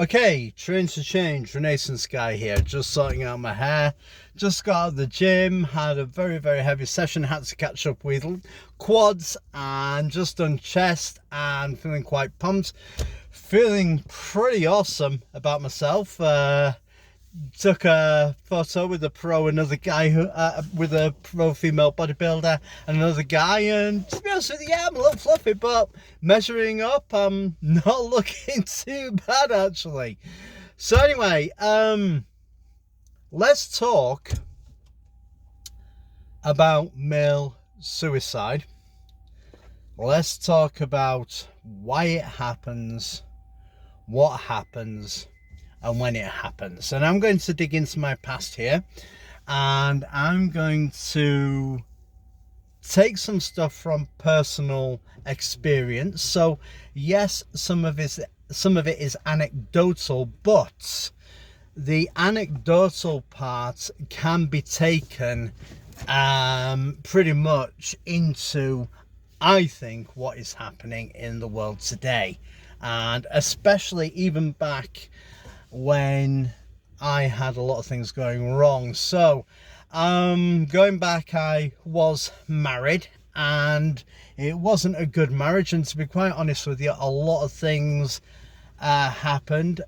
Okay, train to change, Renaissance guy here, just sorting out my hair. Just got out of the gym, had a very heavy session, had to catch up with quads and just done chest and feeling quite pumped. Feeling pretty awesome about myself. Took a photo with another guy with a pro female bodybuilder and another guy, and to be honest with you, yeah, I'm a little fluffy, but measuring up, I'm not looking too bad actually. So anyway, let's talk about male suicide. Let's talk about why it happens, what happens, and when it happens. And I'm going to dig into my past here, and I'm going to take some stuff from personal experience. So yes, some of it is anecdotal, but the anecdotal part can be taken pretty much into, I think, what is happening in the world today, and especially even back when I had a lot of things going wrong. So going back, I was married and it wasn't a good marriage, and to be quite honest with you, a lot of things happened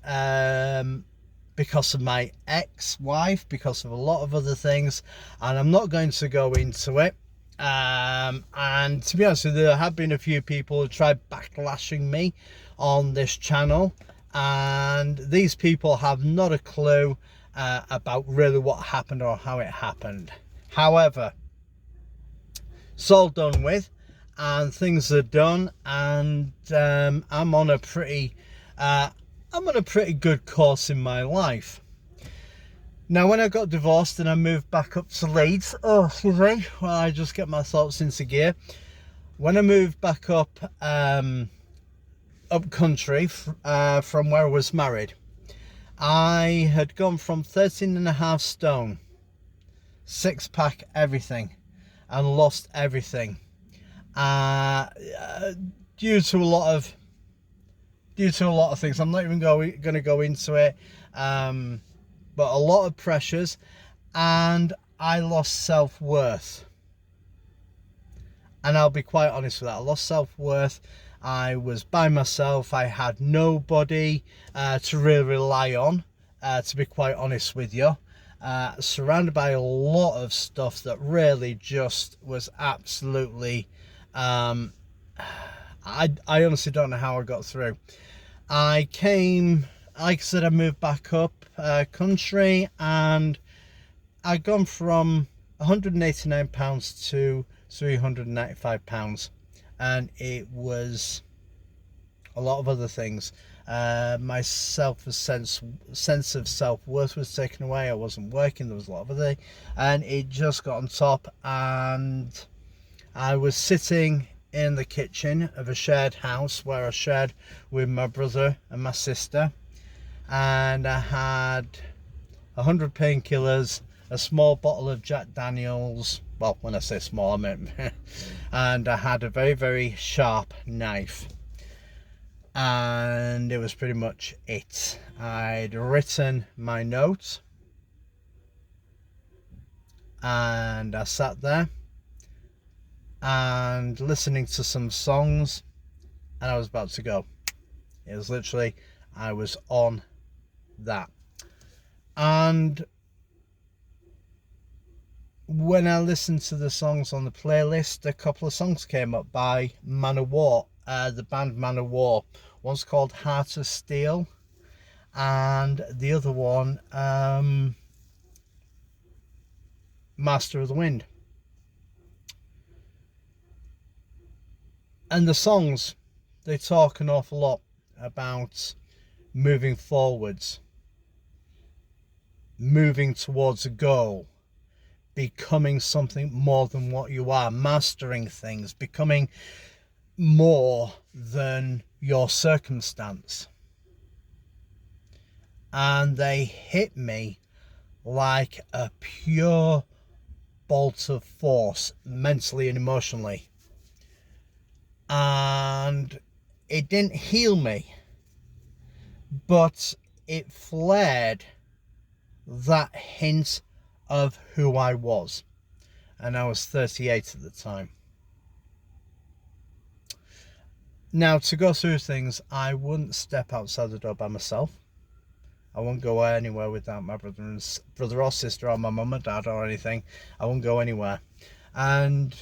because of my ex-wife, because of a lot of other things, and I'm not going to go into it. And to be honest with you, there have been a few people who tried backlashing me on this channel, and these people have not a clue about really what happened or how it happened. However, it's all done with and things are done, and I'm on a pretty good course in my life. Now, when I got divorced and I moved back up to Leeds, excuse me, well, I just get my thoughts into gear. When I moved back up country from where I was married, I had gone from 13.5 stone, 6-pack everything, and lost everything due to a lot of things. I'm not even going to go into it, but a lot of pressures, and I lost self-worth. And I'll be quite honest with that. I lost self-worth. I was by myself. I had nobody to really rely on, to be quite honest with you. Surrounded by a lot of stuff that really just was absolutely... I honestly don't know how I got through. I came, like I said, I moved back up country, and I'd gone from £189 to £395, and it was a lot of other things. My sense of self-worth was taken away. I wasn't working. There was a lot of other, and it just got on top. And I was sitting in the kitchen of a shared house where I shared with my brother and my sister, and I had 100 painkillers, a small bottle of Jack Daniels. Well, when I say small, I mean and I had a very sharp knife, and it was pretty much it. I'd written my note, and I sat there and listening to some songs, and I was about to go. It was literally, I was on that. And when I listened to the songs on the playlist, a couple of songs came up by Manowar, the band Manowar. One's called Heart of Steel, and the other one, Master of the Wind. And the songs, they talk an awful lot about moving forwards, moving towards a goal, becoming something more than what you are, mastering things, becoming more than your circumstance. And they hit me like a pure bolt of force, mentally and emotionally. And it didn't heal me, but it flared that hint of who I was. And I was 38 at the time. Now, to go through things, I wouldn't step outside the door by myself. I wouldn't go anywhere without my brother or sister or my mum or dad or anything. I wouldn't go anywhere. And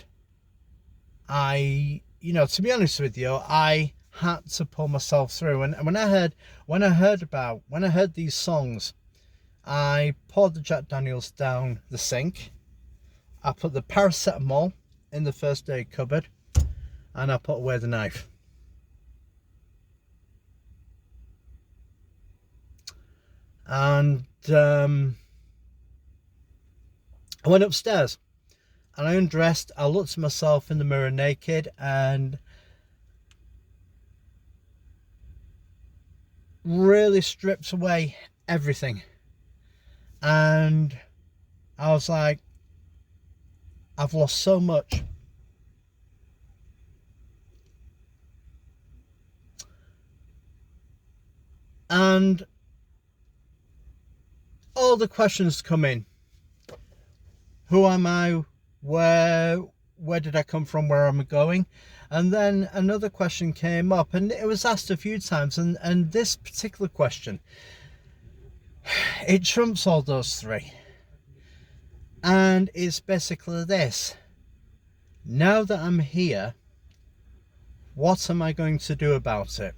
I, to be honest with you, I had to pull myself through. And when I heard these songs, I poured the Jack Daniels down the sink. I put the paracetamol in the first aid cupboard, and I put away the knife. And I went upstairs and I undressed. I looked at myself in the mirror naked and really stripped away everything. And I was like, I've lost so much. And all the questions come in. Who am I? Where did I come from? Where am I going? And then another question came up, and it was asked a few times, and this particular question, it trumps all those three. And it's basically this: now that I'm here, what am I going to do about it?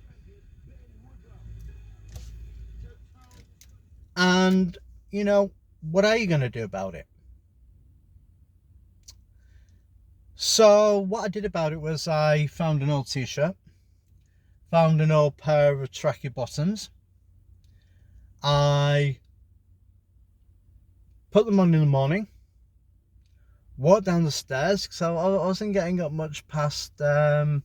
And what are you going to do about it? So what I did about it was I found an old t-shirt, found an old pair of tracky bottoms. I put them on in the morning, walked down the stairs, because I wasn't getting up much past 9:30.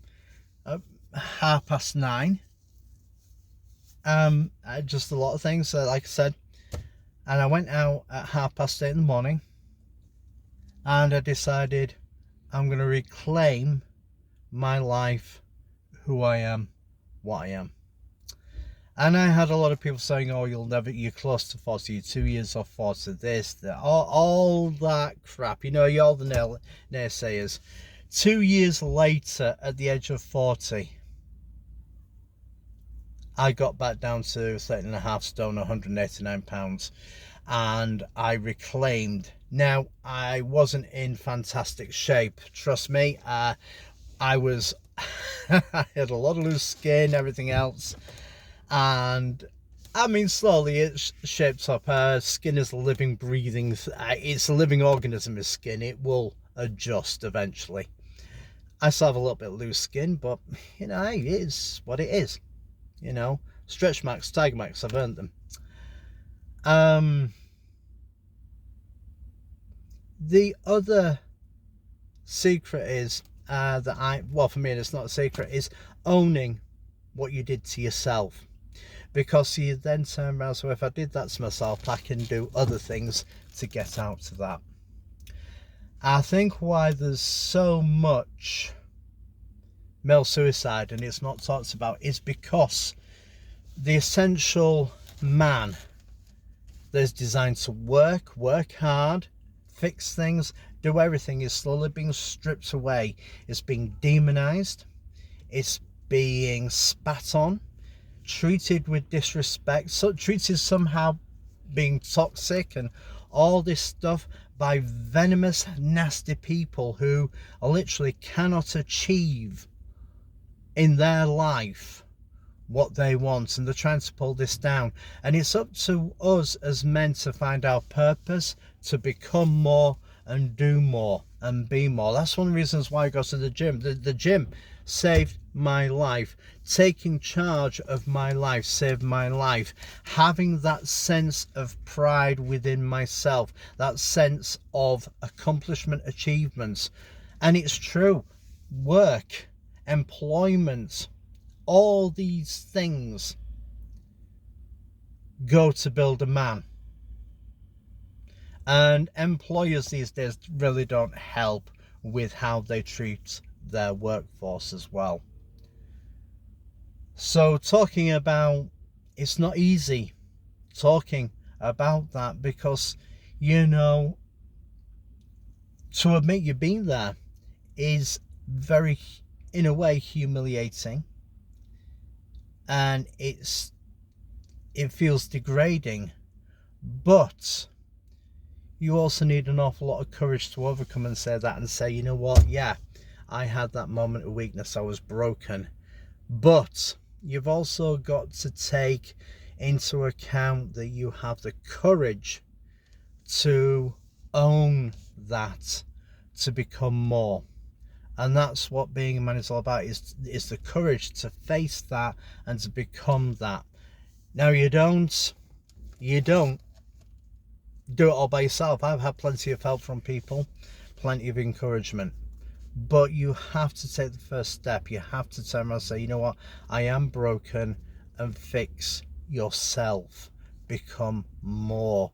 Just a lot of things, like I said. And I went out at 8:30 in the morning, and I decided I'm going to reclaim my life, who I am, what I am. And I had a lot of people saying, oh, you're close to 40, you're 2 years off 40, this, that, all that crap. You're all the naysayers. 2 years later, at the age of 40, I got back down to 13.5 stone, 189 pounds, and I reclaimed. Now, I wasn't in fantastic shape, trust me. I was, I had a lot of loose skin, everything else, and I mean, slowly it shapes up. Skin is a living, breathing, it's a living organism, is skin. It will adjust eventually. I still have a little bit of loose skin, but, it is what it is. Stretch marks, tiger marks, I've earned them. The other secret is for me, it's not a secret, is owning what you did to yourself. Because you then turn around, so if I did that to myself, I can do other things to get out of that. I think why there's so much male suicide and it's not talked about is because the essential man that's designed to work hard, fix things, do everything, is slowly being stripped away. It's being demonized, it's being spat on, treated with disrespect, treated somehow being toxic and all this stuff by venomous, nasty people who literally cannot achieve in their life what they want, and they're trying to pull this down. And it's up to us as men to find our purpose, to become more and do more and be more. That's one of the reasons why I go to the gym. The gym saved my life. Taking charge of my life saved my life. Having that sense of pride within myself, that sense of accomplishment, achievements. And it's true, work, employment, all these things go to build a man. And employers these days really don't help with how they treat their workforce as well. So talking about, it's not easy talking about that, because, you know, to admit you've been there is very, in a way, humiliating, and it feels degrading, but you also need an awful lot of courage to overcome and say that, and say, you know what, yeah, I had that moment of weakness, I was broken, but you've also got to take into account that you have the courage to own that, to become more. And that's what being a man is all about, is the courage to face that and to become that. Now, you don't do it all by yourself. I've had plenty of help from people, plenty of encouragement, but you have to take the first step. You have to turn around and say, you know what, I am broken, and fix yourself, become more,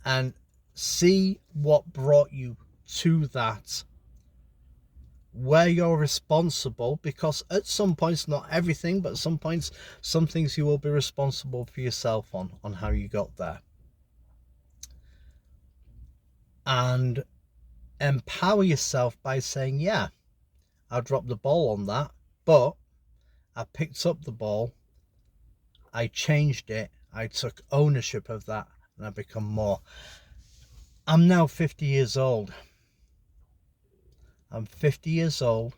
and see what brought you to that, where you're responsible, because at some points, not everything, but at some points, some things you will be responsible for yourself on how you got there. And empower yourself by saying, yeah, I dropped the ball on that, but I picked up the ball, I changed it, I took ownership of that, and I've become more. I'm now 50 years old. I'm 50 years old,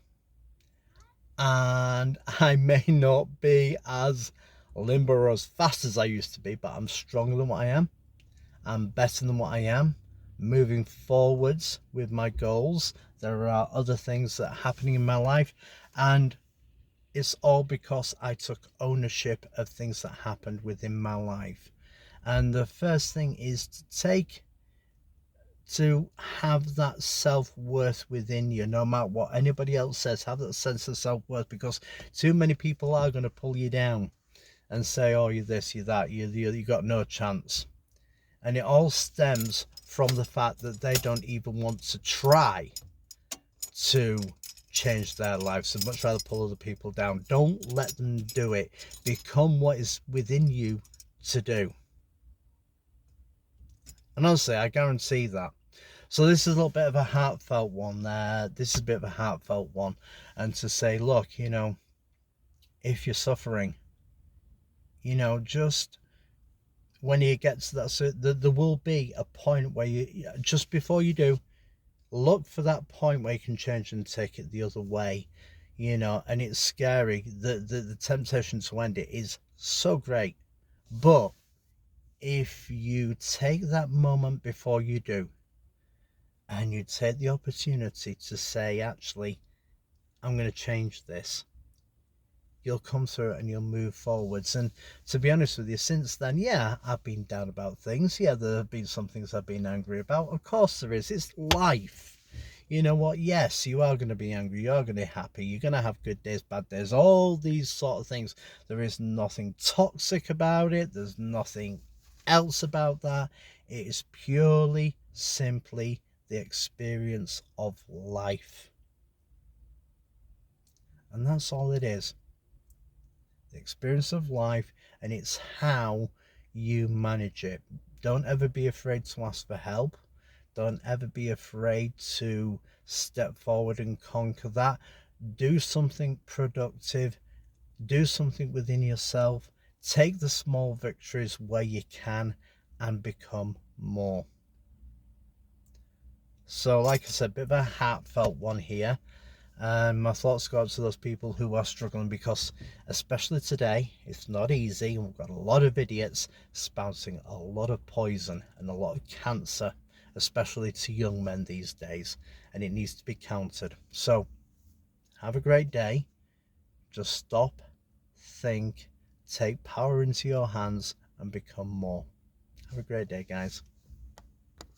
and I may not be as limber or as fast as I used to be, but I'm stronger than what I am. I'm better than what I am. Moving forwards with my goals. There are other things that are happening in my life, and it's all because I took ownership of things that happened within my life. And the first thing is to have that self-worth within you, no matter what anybody else says. Have that sense of self-worth, because too many people are going to pull you down and say, oh, you're this, you're that, you got no chance. And it all stems from the fact that they don't even want to try to change their lives, so much rather pull other people down. Don't let them do it. Become what is within you to do. And honestly, I guarantee that. So this is a little bit of a heartfelt one there. This is a bit of a heartfelt one. And to say, look, you know, if you're suffering, you know, just when you get to that, so there will be a point where you, just before you do, look for that point where you can change and take it the other way, you know. And it's scary. The temptation to end it is so great. But if you take that moment before you do, and you take the opportunity to say, actually, I'm going to change this, you'll come through it and you'll move forwards. And to be honest with you, since then, yeah, I've been down about things. Yeah, there have been some things I've been angry about. Of course there is. It's life. You know what? Yes, you are going to be angry. You are going to be happy. You're going to have good days, bad days, all these sort of things. There is nothing toxic about it. There's nothing else about that. It is purely, simply the experience of life. And that's all it is. The experience of life, and it's how you manage it. Don't ever be afraid to ask for help. Don't ever be afraid to step forward and conquer that. Do something productive. Do something within yourself. Take the small victories where you can and become more. So like I said, a bit of a heartfelt one here. And my thoughts go out to those people who are struggling, because especially today, it's not easy, and we've got a lot of idiots spouting a lot of poison and a lot of cancer, especially to young men these days, and it needs to be countered. So have a great day. Just stop, think, take power into your hands, and become more. Have a great day, guys.